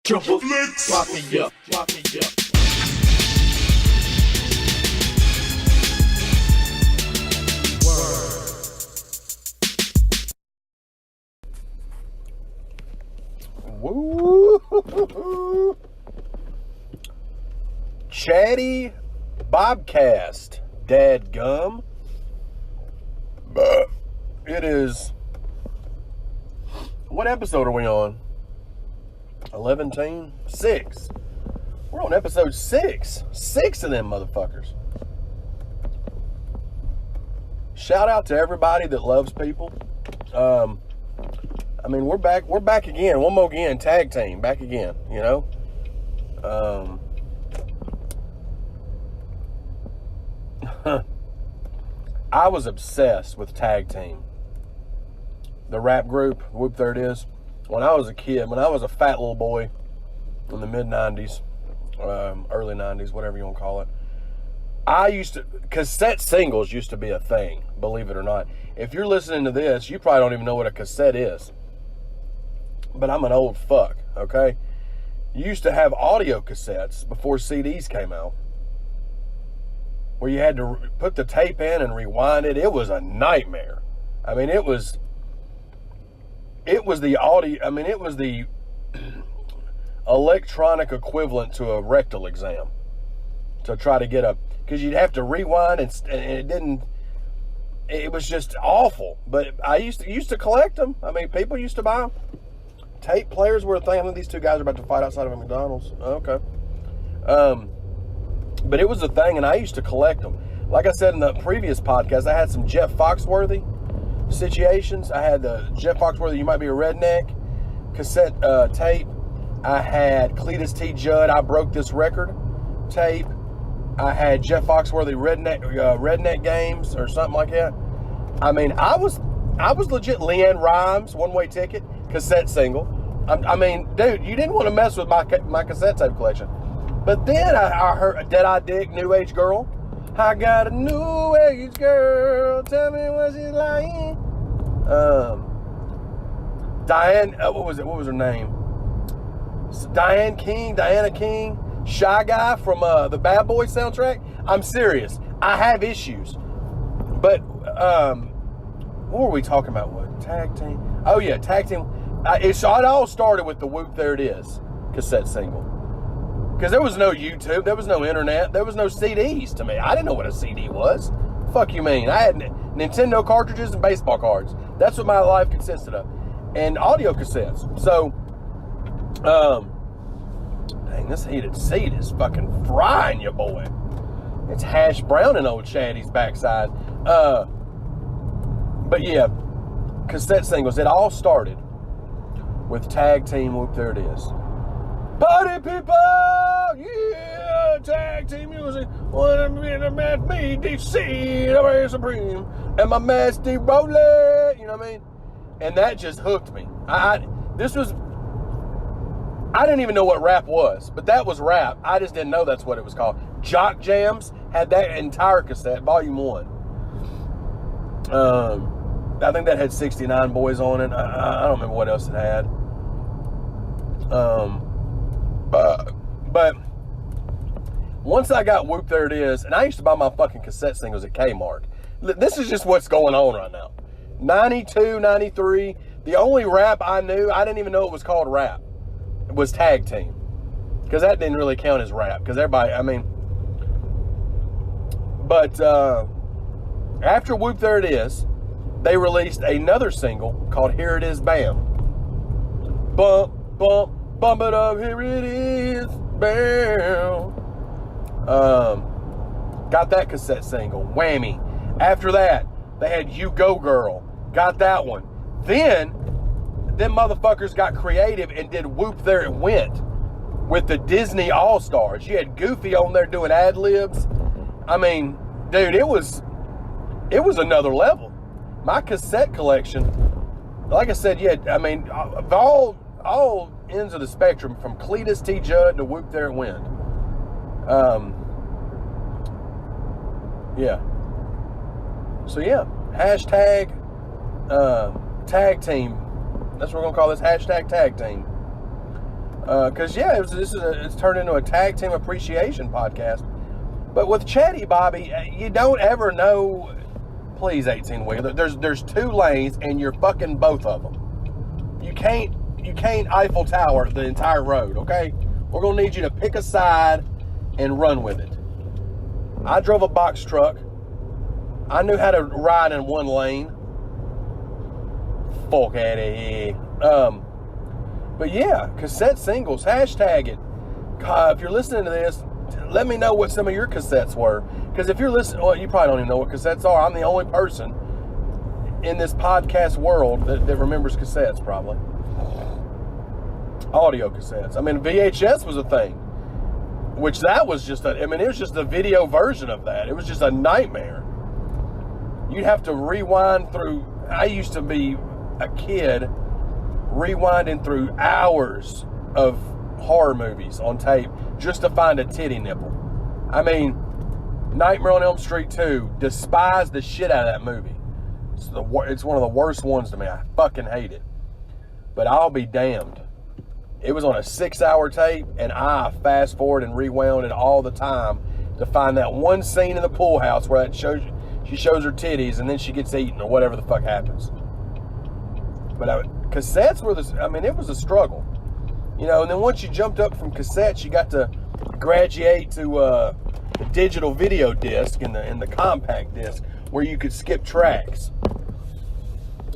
Triple Flix, Mafia, Mafia. Woo! Chaddy Bobcast, dadgum. It is. What episode are we on? 11? 6. We're on episode 6. 6 of them motherfuckers. Shout out to everybody that loves people. I mean, we're back again. One more again. Tag team. Back again, you know? I was obsessed with Tag Team. The rap group, Whoop There It Is. When I was a kid, when I was a fat little boy in the mid-90s, early 90s, whatever you want to call it, cassette singles used to be a thing, believe it or not. If you're listening to this, you probably don't even know what a cassette is. But I'm an old fuck, okay? You used to have audio cassettes before CDs came out, where you had to put the tape in and rewind it. It was a nightmare. I mean, it was the audio, I mean, it was the electronic equivalent to a rectal exam to try to get because you'd have to rewind and it was just awful. But I used to collect them. I mean, people used to buy them. Tape players were a thing. I think these two guys are about to fight outside of a McDonald's. Okay. But it was a thing, and I used to collect them. Like I said in the previous podcast, I had some Jeff Foxworthy situations. I had the Jeff Foxworthy, You Might Be a Redneck cassette tape. I had Cletus T. Judd, I Broke This Record tape. I had Jeff Foxworthy Redneck Games or something like that. I mean, I was legit Leanne Rimes, One Way Ticket, cassette single. I mean, dude, you didn't want to mess with my cassette tape collection. But then I heard Dead Eye Dick, New Age Girl. I got a new age girl, tell me what she's like. Diane, what was her name? Diana King, Shy Guy from the Bad Boys soundtrack. I'm serious. I have issues. But, what were we talking about? What? Tag Team? Oh yeah, Tag Team. It all started with the Whoop There It Is cassette single. Because there was no YouTube, there was no internet, there was no CDs to me. I didn't know what a CD was. Fuck you mean? I had Nintendo cartridges and baseball cards. That's what my life consisted of. And audio cassettes. So, dang, this heated seat is fucking frying you, boy. It's hash brown in old Chaddy's backside. But yeah, cassette singles. It all started with Tag Team Whoop There It Is. Party people, yeah, Tag Team music, wanna be the match, me, DC, the way supreme, and my masty roller, you know what I mean? And that just hooked me. I didn't even know what rap was, but that was rap. I just didn't know that's what it was called. Jock Jams had that entire cassette, volume 1. I think that had 69 Boys on it. I don't remember what else it had. But once I got Whoop There It Is, and I used to buy my fucking cassette singles at Kmart. This is just what's going on right now. 92, 93, the only rap I knew, I didn't even know it was called rap, it was Tag Team. Because that didn't really count as rap, because everybody, I mean, but after Whoop There It Is, they released another single called Here It Is Bam. Bump, bump, bump it up, here it is, bam. Got that cassette single, whammy. After that, they had You Go Girl, got that one. Then, them motherfuckers got creative and did Whoop There It Went with the Disney All-Stars. You had Goofy on there doing ad-libs. I mean, dude, it was another level. My cassette collection, like I said, yeah, I mean, of all ends of the spectrum, from Cletus T. Judd to Whoop There It Went. Yeah. So yeah, hashtag Tag Team. That's what we're gonna call this, hashtag Tag Team. Because, yeah, it's turned into a tag team appreciation podcast. But with Chaddy Bobby, you don't ever know. Please, 18-wheeler. There's 2 lanes, and you're fucking both of them. You can't Eiffel Tower the entire road, okay? We're going to need you to pick a side and run with it. I drove a box truck. I knew how to ride in 1 lane. Fuck out of here. But yeah, cassette singles, hashtag it. If you're listening to this, let me know what some of your cassettes were. Because if you're listening, well, you probably don't even know what cassettes are. I'm the only person in this podcast world that remembers cassettes, probably. Audio cassettes. I mean, VHS was a thing. Which that was just it was just a video version of that. It was just a nightmare. You'd have to rewind through. I used to be a kid rewinding through hours of horror movies on tape just to find a titty nipple. I mean, Nightmare on Elm Street 2, despise the shit out of that movie. It's one of the worst ones to me. I fucking hate it. But I'll be damned. It was on a 6-hour tape, and I fast forward and rewound it all the time to find that one scene in the pool house where she shows her titties and then she gets eaten or whatever the fuck happens. But cassettes were it was a struggle. You know, and then once you jumped up from cassettes, you got to graduate to digital video disc and the compact disc where you could skip tracks.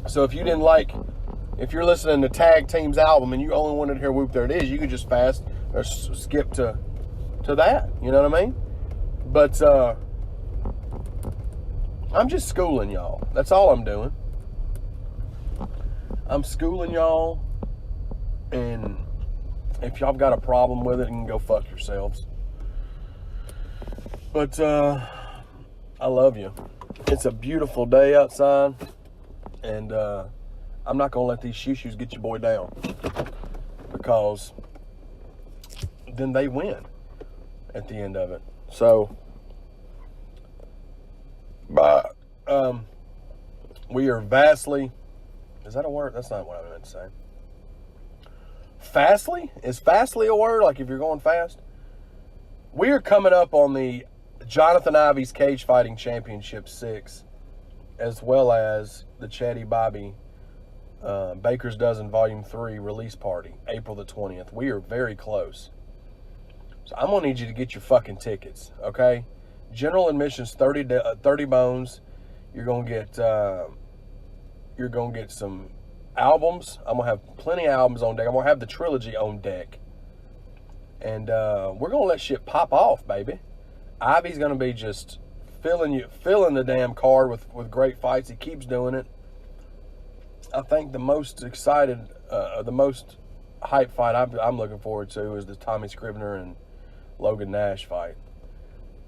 So if you're listening to Tag Team's album and you only wanted to hear Whoop There It Is, you could just fast or skip to that. You know what I mean? But I'm just schooling y'all. That's all I'm doing. I'm schooling y'all, and if y'all got a problem with it, you can go fuck yourselves. But I love you. It's a beautiful day outside, and I'm not gonna let these shoes get your boy down, because then they win at the end of it. So, but we are vastly. Is that a word? That's not what I meant to say. Fastly? Is fastly a word? Like if you're going fast? We are coming up on the Jonathan Ivy's Cage Fighting Championship 6, as well as the Chaddy Bobby Baker's Dozen Volume 3 release party, April the 20th. We are very close. So I'm going to need you to get your fucking tickets, okay? General admission's 30 bones. You're going to get some albums. I'm going to have plenty of albums on deck. I'm going to have the trilogy on deck. And we're going to let shit pop off, baby. Ivy's going to be just filling the damn card with great fights. He keeps doing it. I think the most excited, the most hype fight I'm looking forward to is the Tommy Scribner and Logan Nash fight.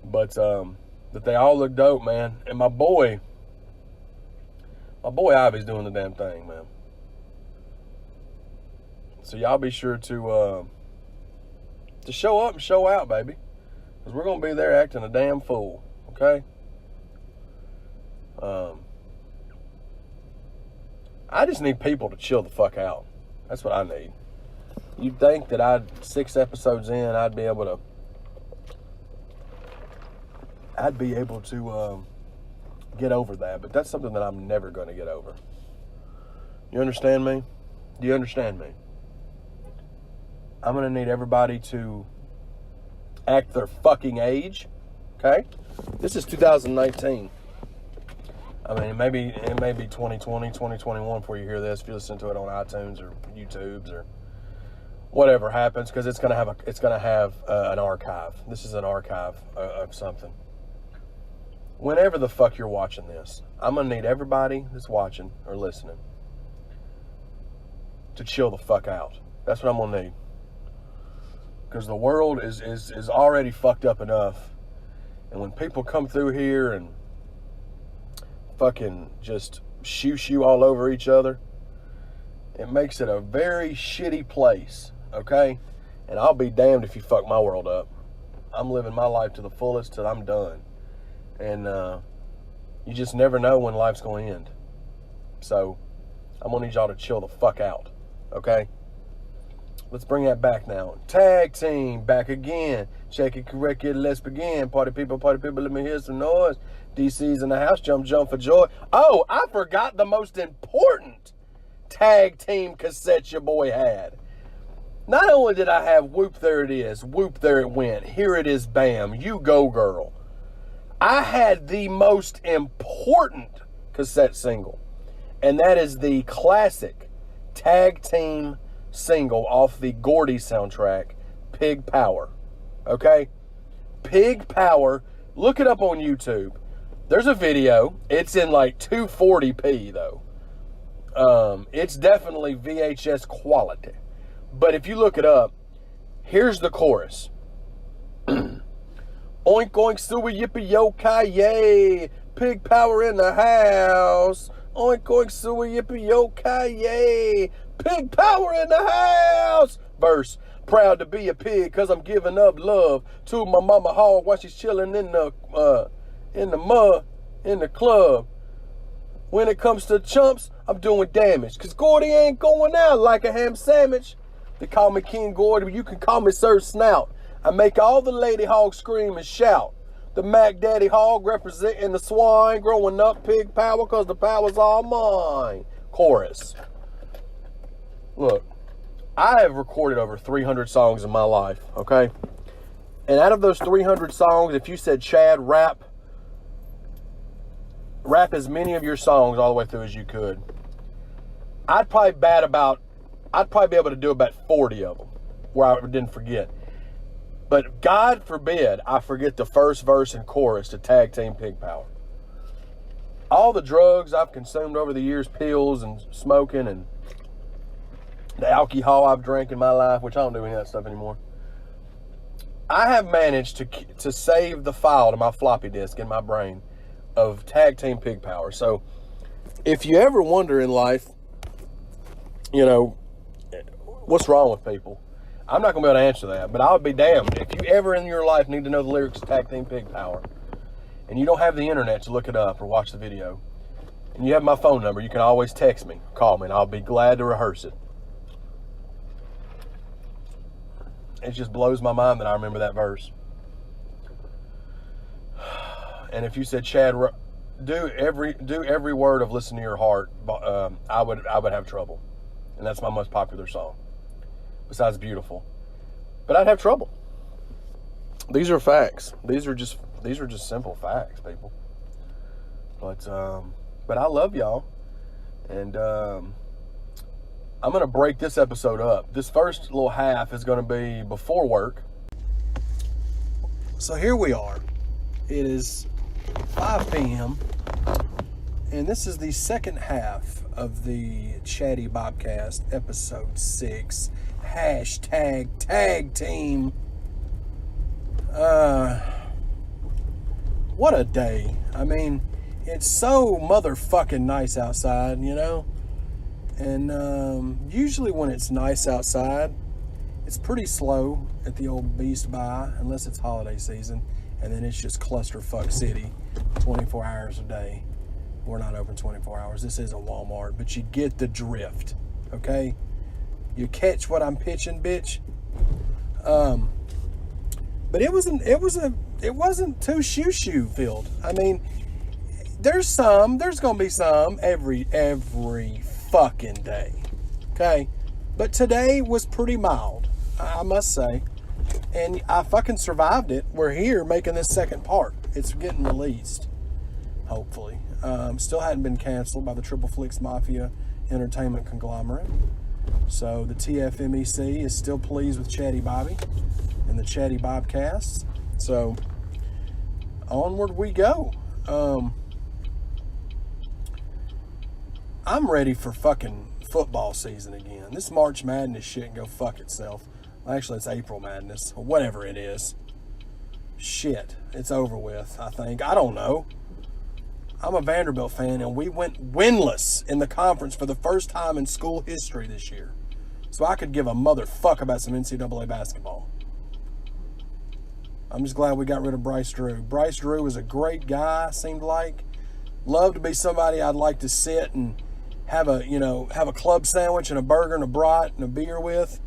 But they all look dope, man. And my boy Ivy's doing the damn thing, man. So y'all be sure to show up and show out, baby. Because we're going to be there acting a damn fool, okay? I just need people to chill the fuck out. That's what I need. You'd think that 6 episodes in, I'd be able to get over that. But that's something that I'm never going to get over. You understand me? Do you understand me? I'm going to need everybody to act their fucking age, okay? This is 2019. I mean, it may be 2020, 2021 before you hear this, if you listen to it on iTunes or YouTube's or whatever happens, because it's gonna have an archive. This is an archive of something. Whenever the fuck you're watching this, I'm gonna need everybody that's watching or listening to chill the fuck out. That's what I'm gonna need. Because the world is already fucked up enough. And when people come through here and fucking just shoo all over each other, it makes it a very shitty place, okay? And I'll be damned if you fuck my world up. I'm living my life to the fullest till I'm done. And you just never know when life's going to end. So I'm going to need y'all to chill the fuck out, okay? Let's bring that back now. Tag team, back again. Check it, correct it, let's begin. Party people, let me hear some noise. DC's in the house, jump for joy. Oh, I forgot the most important tag team cassette your boy had. Not only did I have Whoop, there it is, Whoop, there it went, Here it is, bam, you go girl. I had the most important cassette single, and that is the classic tag team single off the Gordy soundtrack, Pig Power. Okay? Pig Power. Look it up on YouTube. There's a video. It's in like 240p though. It's definitely VHS quality. But if you look it up, here's the chorus. Oink oink suey yippee yo ki yay. Pig Power in the house. Oink oink suey yippee yo ki yay. Pig Power in the house. Verse. Proud to be a pig cause I'm giving up love to my mama hog while she's chilling in the mud in the club. When it comes to chumps, I'm doing damage cause Gordy ain't going out like a ham sandwich. They call me King Gordy, but you can call me Sir Snout. I make all the lady hogs scream and shout. The Mac Daddy hog representing the swine. Growing up, Pig Power, cause the power's all mine. Chorus. Look, I have recorded over 300 songs in my life, okay? And out of those 300 songs, if you said, Chad, rap as many of your songs all the way through as you could, I'd probably be able to do about 40 of them where I didn't forget. But God forbid I forget the first verse and chorus to Tag Team Pig Power. All the drugs I've consumed over the years, pills and smoking and the alcohol I've drank in my life, which I don't do any of that stuff anymore, I have managed to save the file to my floppy disk in my brain of Tag Team Pig Power. So if you ever wonder in life, you know, what's wrong with people, I'm not going to be able to answer that, but I would be damned if you ever in your life need to know the lyrics of Tag Team Pig Power and you don't have the internet to look it up or watch the video, and you have my phone number, you can always text me, call me, and I'll be glad to rehearse it. It just blows my mind that I remember that verse. And if you said, Chad, do every word of Listen to Your Heart, I would have trouble. And that's my most popular song, besides Beautiful. But I'd have trouble. These are facts. These are just simple facts, people. But I love y'all, and I'm gonna break this episode up. This first little half is gonna be before work. So here we are. It is 5 p.m. and this is the second half of the Chaddy Bobcast, episode 6. Hashtag tag team. What a day. I mean, it's so motherfucking nice outside, you know? And usually when it's nice outside, it's pretty slow at the old Beast Buy, unless it's holiday season. And then it's just clusterfuck city, 24 hours a day. We're not open 24 hours. This isn't Walmart, but you get the drift, okay? You catch what I'm pitching, bitch. But it wasn't too shoo filled. I mean, there's gonna be some every fucking day, okay? But today was pretty mild, I must say, and I fucking survived it. We're here making this second part. It's getting released, hopefully. Still hadn't been canceled by the Flix Mafia entertainment conglomerate. So the TFMEC is still pleased with Chaddy Bobby and the Chaddy Bobcasts. So onward we go. I'm ready for fucking football season again. This March Madness shit can go fuck itself. Actually, it's April Madness, or whatever it is. Shit, it's over with, I think. I don't know. I'm a Vanderbilt fan, and we went winless in the conference for the first time in school history this year. So I could give a motherfuck about some NCAA basketball. I'm just glad we got rid of Bryce Drew. Bryce Drew was a great guy, seemed like. Loved to be somebody I'd like to sit and have a club sandwich and a burger and a brat and a beer with.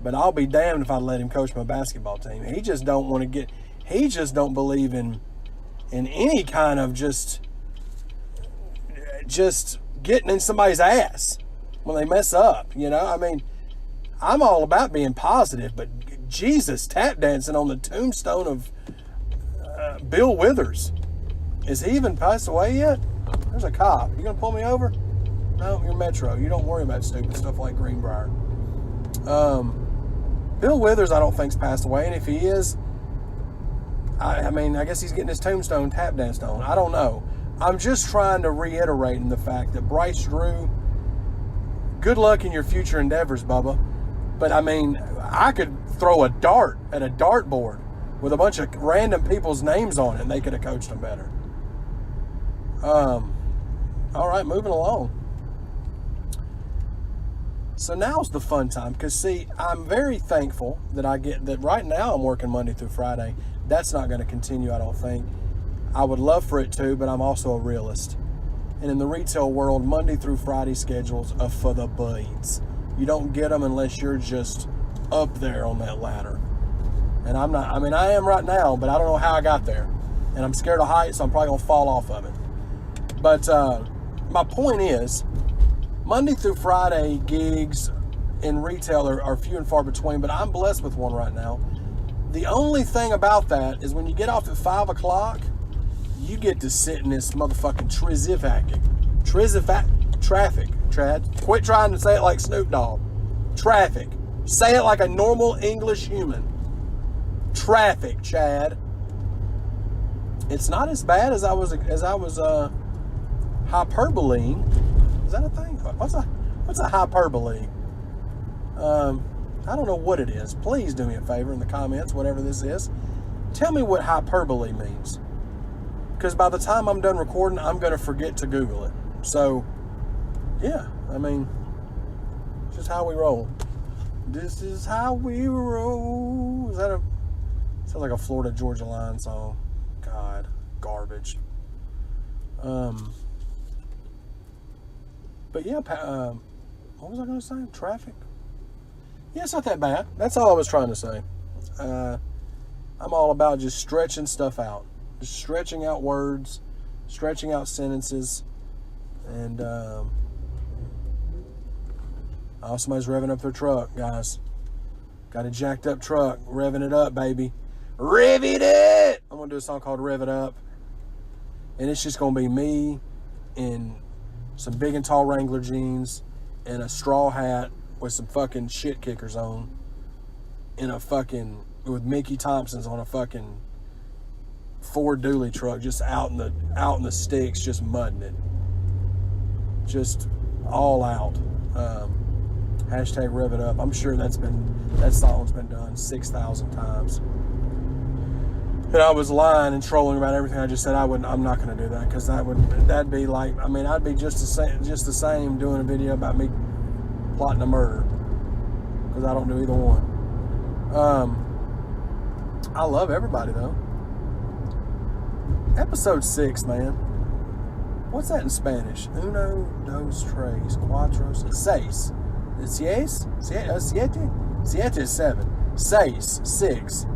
But I'll be damned if I let him coach my basketball team. He just don't want to get. He just don't believe in any kind of just getting in somebody's ass when they mess up. You know, I mean, I'm all about being positive, but Jesus, tap dancing on the tombstone of Bill Withers. Is he even passed away yet? There's a cop. You gonna pull me over? No, you're Metro. You don't worry about stupid stuff like Greenbrier. Bill Withers, I don't think's passed away, and if he is, I mean, I guess he's getting his tombstone tap danced on. I don't know. I'm just trying to reiterate in the fact that Bryce Drew, good luck in your future endeavors, Bubba. But I mean, I could throw a dart at a dartboard with a bunch of random people's names on it, and they could have coached them better. All right, moving along. So now's the fun time, because see, I'm very thankful that I get that right now I'm working Monday through Friday. That's not going to continue, I don't think. I would love for it to, but I'm also a realist. And in the retail world, Monday through Friday schedules are for the beans. You don't get them unless you're just up there on that ladder. And I'm not, I mean, I am right now, but I don't know how I got there. And I'm scared of heights, so I'm probably going to fall off of it. But my point is, Monday through Friday gigs in retail are few and far between, but I'm blessed with one right now. The only thing about that is when you get off at 5 o'clock, you get to sit in this motherfucking traffic, Chad. Quit trying to say it like Snoop Dogg. Traffic. Say it like a normal English human. Traffic, Chad. It's not as bad as I was hyperbole. Is that a thing? What's a hyperbole? I don't know what it is. Please do me a favor in the comments, whatever this is. Tell me what hyperbole means. Because by the time I'm done recording, I'm going to forget to Google it. So, yeah, I mean, it's just how we roll. This is how we roll. Sounds like a Florida Georgia Line song. God, garbage. But yeah, what was I going to say? Traffic? Yeah, it's not that bad. That's all I was trying to say. I'm all about just stretching stuff out. Just stretching out words, stretching out sentences. And somebody's revving up their truck, guys. Got a jacked up truck, revving it up, baby. Rev it up! I'm going to do a song called Rev It Up. And it's just going to be me in some big and tall Wrangler jeans and a straw hat with some fucking shit kickers on, in a fucking, with Mickey Thompson's on a fucking Ford dually truck, just out in the sticks, just mudding it, just all out. Hashtag Rev It Up. I'm sure that song's been done 6,000 times. And I was lying and trolling about everything I just said. I'm not going to do that, because that'd be like, I mean, I'd be just the same doing a video about me plotting a murder, because I don't do either one. I love everybody though. Episode 6, man. What's that in Spanish? Uno, dos, tres, cuatro, seis. Seis? Siete? Siete is 7. Seis, 6.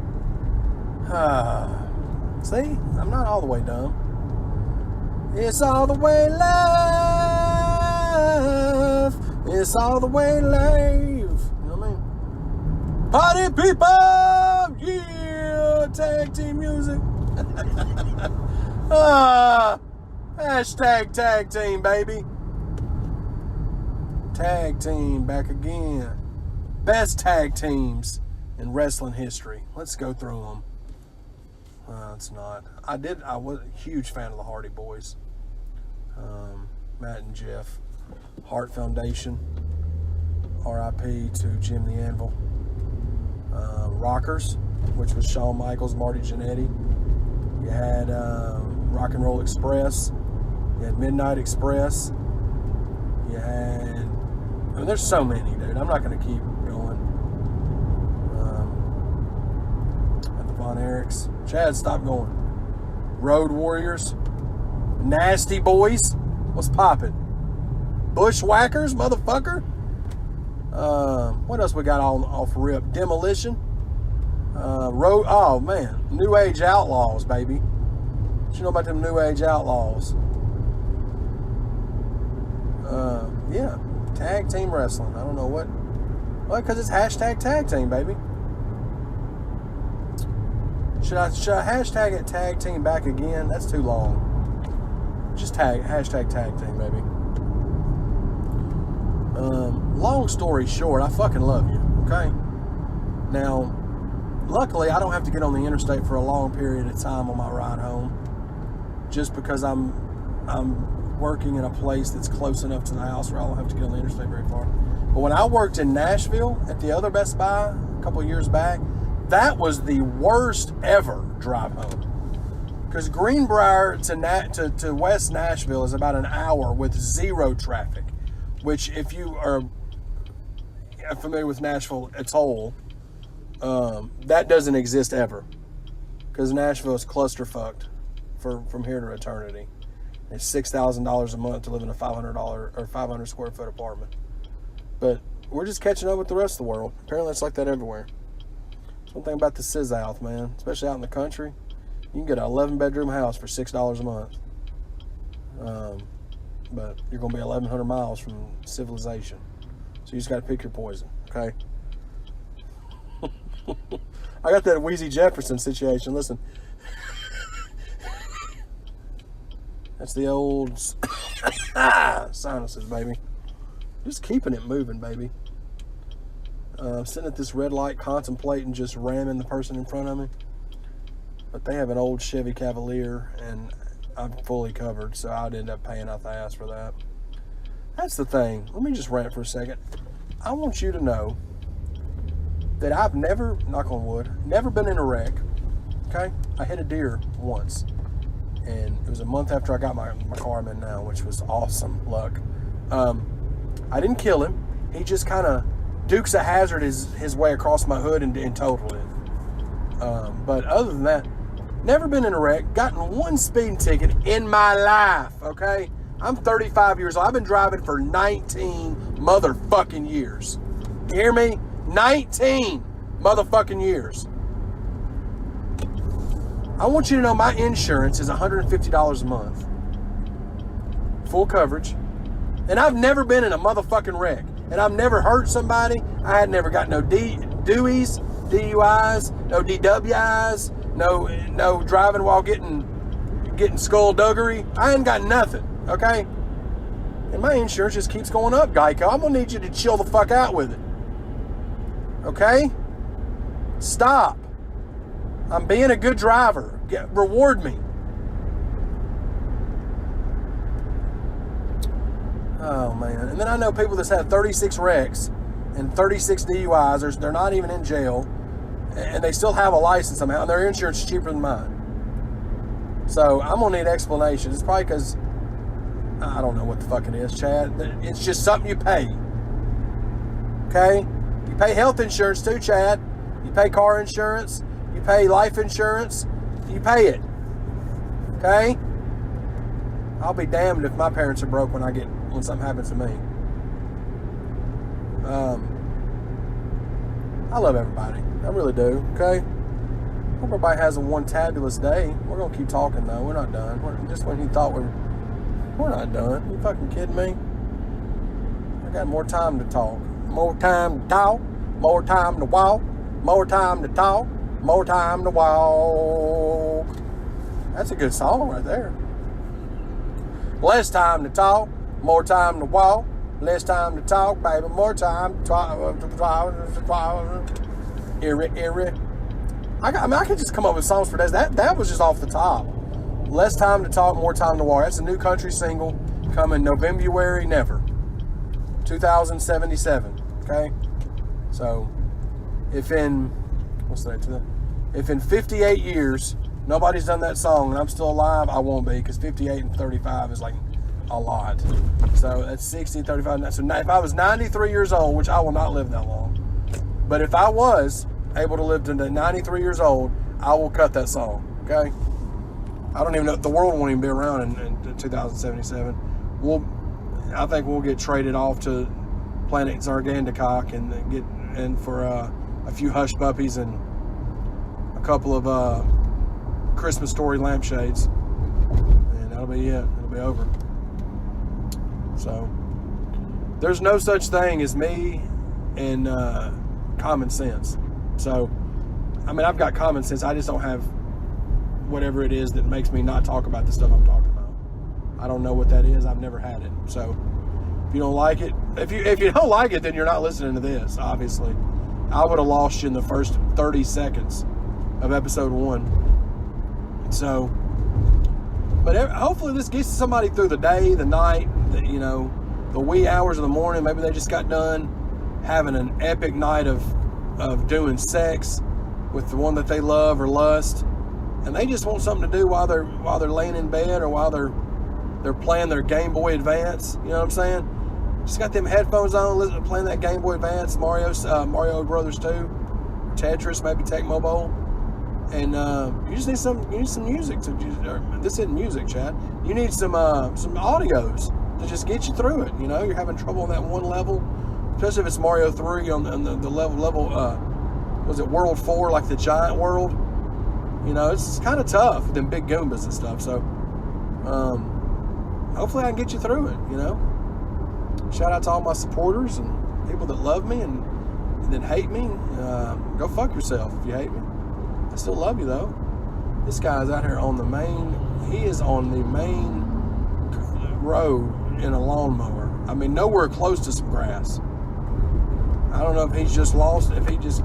See? I'm not all the way dumb. It's all the way live. It's all the way live. You know what I mean? Party people! Yeah! Tag team music. Hashtag tag team, baby. Tag team back again. Best tag teams in wrestling history. Let's go through them. It's not. I was a huge fan of the Hardy Boys. Matt and Jeff. Hart Foundation. R.I.P. to Jim the Anvil. Rockers, which was Shawn Michaels, Marty Jannetty. You had Rock and Roll Express. You had Midnight Express. You had... I mean, there's so many, dude. I'm not going to keep going. At the Von Erichs. Chad, stop going. Road Warriors. Nasty Boys. What's poppin'? Bushwhackers, motherfucker. What else we got on off rip? Demolition. Oh man, New Age Outlaws, baby. What you know about them New Age Outlaws? Yeah, tag team wrestling. I don't know what. Well, because it's hashtag tag team, baby. Should I hashtag it tag team back again? That's too long. Just hashtag tag team, baby. Long story short, I fucking love you. Okay. Now, luckily, I don't have to get on the interstate for a long period of time on my ride home, just because I'm working in a place that's close enough to the house where I don't have to get on the interstate very far. But when I worked in Nashville at the other Best Buy a couple of years back, that was the worst ever drive home. Because Greenbrier to West Nashville is about an hour with zero traffic, which if you are familiar with Nashville Atoll, that doesn't exist ever. Because Nashville is clusterfucked from here to eternity. It's $6,000 a month to live in a $500 or 500 square foot apartment. But we're just catching up with the rest of the world. Apparently it's like that everywhere. That's one thing about the South, man. Especially out in the country. You can get an 11-bedroom house for $6 a month. But you're going to be 1,100 miles from civilization. So you just got to pick your poison, okay? I got that Wheezy Jefferson situation. Listen. That's the old sinuses, baby. Just keeping it moving, baby. Sitting at this red light contemplating just ramming the person in front of me. But they have an old Chevy Cavalier and I'm fully covered, so I'd end up paying out the ass for that. That's the thing. Let me just rant for a second. I want you to know that I've never, knock on wood, never been in a wreck. Okay? I hit a deer once. And it was a month after I got my car I'm in now, which was awesome luck. I didn't kill him. He just kind of Dukes a hazard his way across my hood and totaled it. But other than that, never been in a wreck. Gotten one speeding ticket in my life, okay? I'm 35 years old. I've been driving for 19 motherfucking years. You hear me? 19 motherfucking years. I want you to know my insurance is $150 a month. Full coverage. And I've never been in a motherfucking wreck. And I've never hurt somebody. I had never got no DUIs, no DWIs, no driving while getting skullduggery. I ain't got nothing, okay? And my insurance just keeps going up, Geico. I'm gonna need you to chill the fuck out with it. Okay? Stop. I'm being a good driver. Reward me. Oh, man. And then I know people that's had 36 wrecks and 36 DUIs. They're not even in jail. And they still have a license somehow. And their insurance is cheaper than mine. So I'm going to need explanations. It's probably because I don't know what the fuck it is, Chad. It's just something you pay. Okay? You pay health insurance too, Chad. You pay car insurance. You pay life insurance. You pay it. Okay? I'll be damned if my parents are broke when something happens to me. I love everybody. I really do. Okay? Hope everybody has one tabulous day. We're going to keep talking, though. We're not done. Just when you thought we're not done. You fucking kidding me? I got more time to talk. More time to talk. More time to walk. More time to talk. More time to walk. That's a good song right there. Less time to talk. More time to walk. Less time to talk, baby. More time to talk. Eerie. I could just come up with songs for days. That was just off the top. Less time to talk, more time to walk. That's a new country single coming November, never. 2077. Okay? So, if in 58 years nobody's done that song and I'm still alive, I won't be, because 58 and 35 is like a lot. So that's 60, 35. So if I was 93 years old, which I will not live that long, but if I was able to live to 93 years old, I will cut that song. Okay? I don't even know if the world won't even be around in 2077. I think we'll get traded off to Planet Zargandacock and for a few hush puppies and a couple of Christmas Story lampshades, and that'll be it. It'll be over. So there's no such thing as me and common sense. So I mean, I've got common sense. I just don't have whatever it is that makes me not talk about the stuff I'm talking about. I don't know what that is. I've never had it. So if you don't like it, if you don't like it, then you're not listening to this, obviously. I would have lost you in the first 30 seconds of episode 1. So, but hopefully this gets somebody through the day, the night, the wee hours of the morning. Maybe they just got done having an epic night of doing sex with the one that they love or lust, and they just want something to do while they're laying in bed or while they're playing their Game Boy Advance. You know what I'm saying? Just got them headphones on, playing that Game Boy Advance, Mario Brothers 2, Tetris, maybe Tecmo Bowl, and you just need some music this isn't music, Chad. You need some audios to just get you through it. You're having trouble on that one level, especially if it's Mario 3 on the level was it World 4, like the giant world. It's kind of tough with them big Goombas and stuff. So hopefully I can get you through it. Shout out to all my supporters and people that love me and then hate me. Go fuck yourself if you hate me. I still love you though. This guy's out here he is on the main road in a lawnmower. I mean, nowhere close to some grass. I don't know if he's just lost, if he just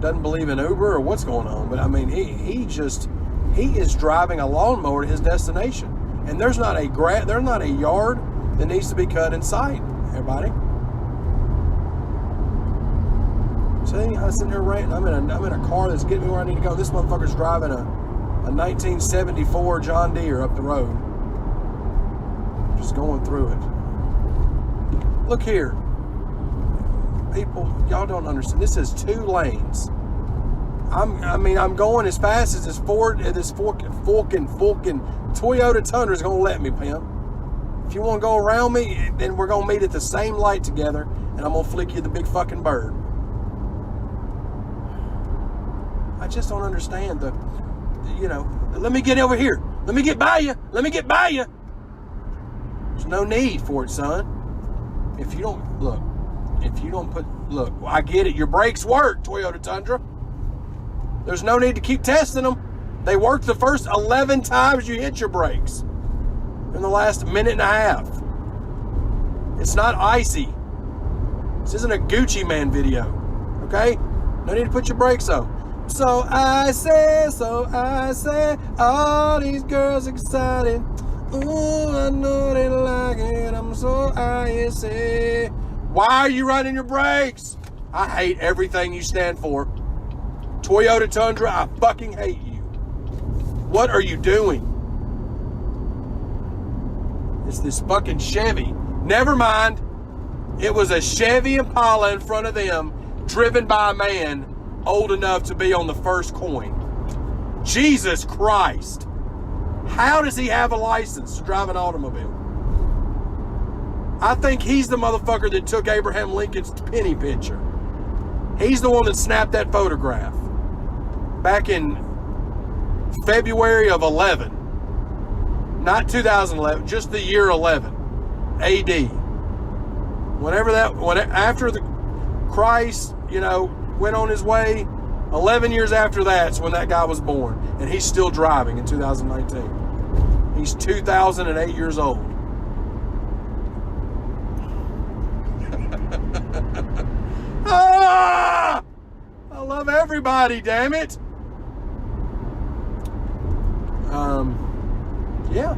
doesn't believe in Uber or what's going on, but I mean, he is driving a lawnmower to his destination, and there's not a yard that needs to be cut in sight. Everybody, see, I'm sitting here ranting. I'm in a car that's getting me where I need to go. This motherfucker's driving a 1974 John Deere up the road, just going through it. Look here. People, y'all don't understand. This is 2 lanes. I'm going as fast as this fucking Toyota Tundra is gonna let me, pimp. If you want to go around me, then we're gonna meet at the same light together, and I'm gonna flick you the big fucking bird. I just don't understand let me get over here. Let me get by you. Let me get by you. There's no need for it, son. If you don't I get it. Your brakes work, Toyota Tundra. There's no need to keep testing them. They worked the first 11 times you hit your brakes in the last minute and a half. It's not icy. This isn't a Gucci Man video. Okay? No need to put your brakes on. So I say, all these girls excited. Ooh, I know they like it. I'm so icy. Why are you running your brakes? I hate everything you stand for. Toyota Tundra, I fucking hate you. What are you doing? It's this fucking Chevy. Never mind. It was a Chevy Impala in front of them, driven by a man old enough to be on the first coin. Jesus Christ. How does he have a license to drive an automobile? I think he's the motherfucker that took Abraham Lincoln's penny picture. He's the one that snapped that photograph back in February of 11. Not 2011, just the year 11 AD. After the Christ, went on his way, 11 years after that's when that guy was born, and he's still driving in 2019. He's 2008 years old. I love everybody, damn it. Yeah.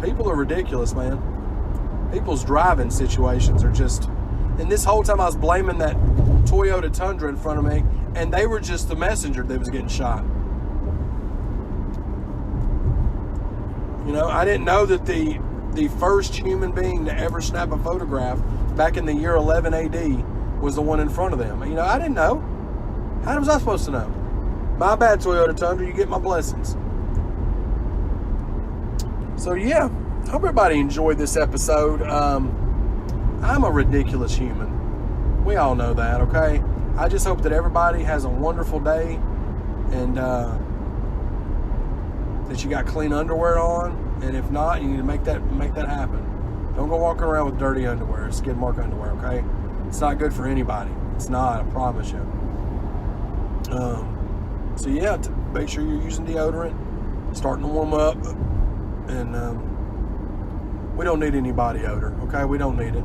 People are ridiculous, man. People's driving situations are just... And this whole time I was blaming that Toyota Tundra in front of me, and they were just the messenger that was getting shot. I didn't know that the first human being to ever snap a photograph back in the year 11 AD was the one in front of them. I didn't know. How was I supposed to know? My bad, Toyota Tundra. You get my blessings. So, yeah. Hope everybody enjoyed this episode. I'm a ridiculous human. We all know that, okay? I just hope that everybody has a wonderful day and that you got clean underwear on. And if not, you need to make that happen. Don't go walking around with dirty underwear, skid mark underwear, okay? It's not good for anybody. It's not, I promise you. So yeah, make sure you're using deodorant, starting to warm up, and we don't need any body odor, okay? We don't need it.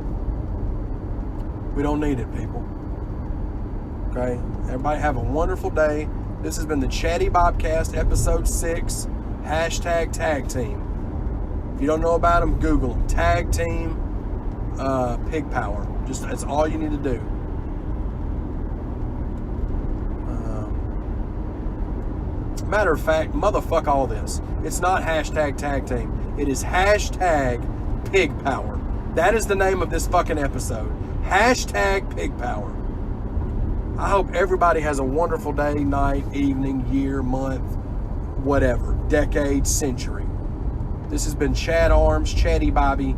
We don't need it, people. Okay? Everybody have a wonderful day. This has been the Chaddy Bobcast, EP.6, hashtag tag team. If you don't know about them, Google them. Tag team pig power. Just, that's all you need to do. Matter of fact, motherfuck all this. It's not hashtag tag team. It is hashtag pig power. That is the name of this fucking episode. Hashtag pig power. I hope everybody has a wonderful day, night, evening, year, month, whatever, decade, century. This has been Chad Arms, Chaddy Bobby.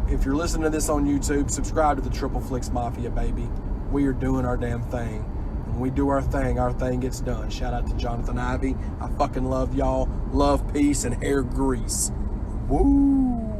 If you're listening to this on YouTube, subscribe to the Flix Mafia, baby. We are doing our damn thing. When we do our thing gets done. Shout out to Jonathan Ivy. I fucking love y'all. Love, peace, and hair grease. Woo!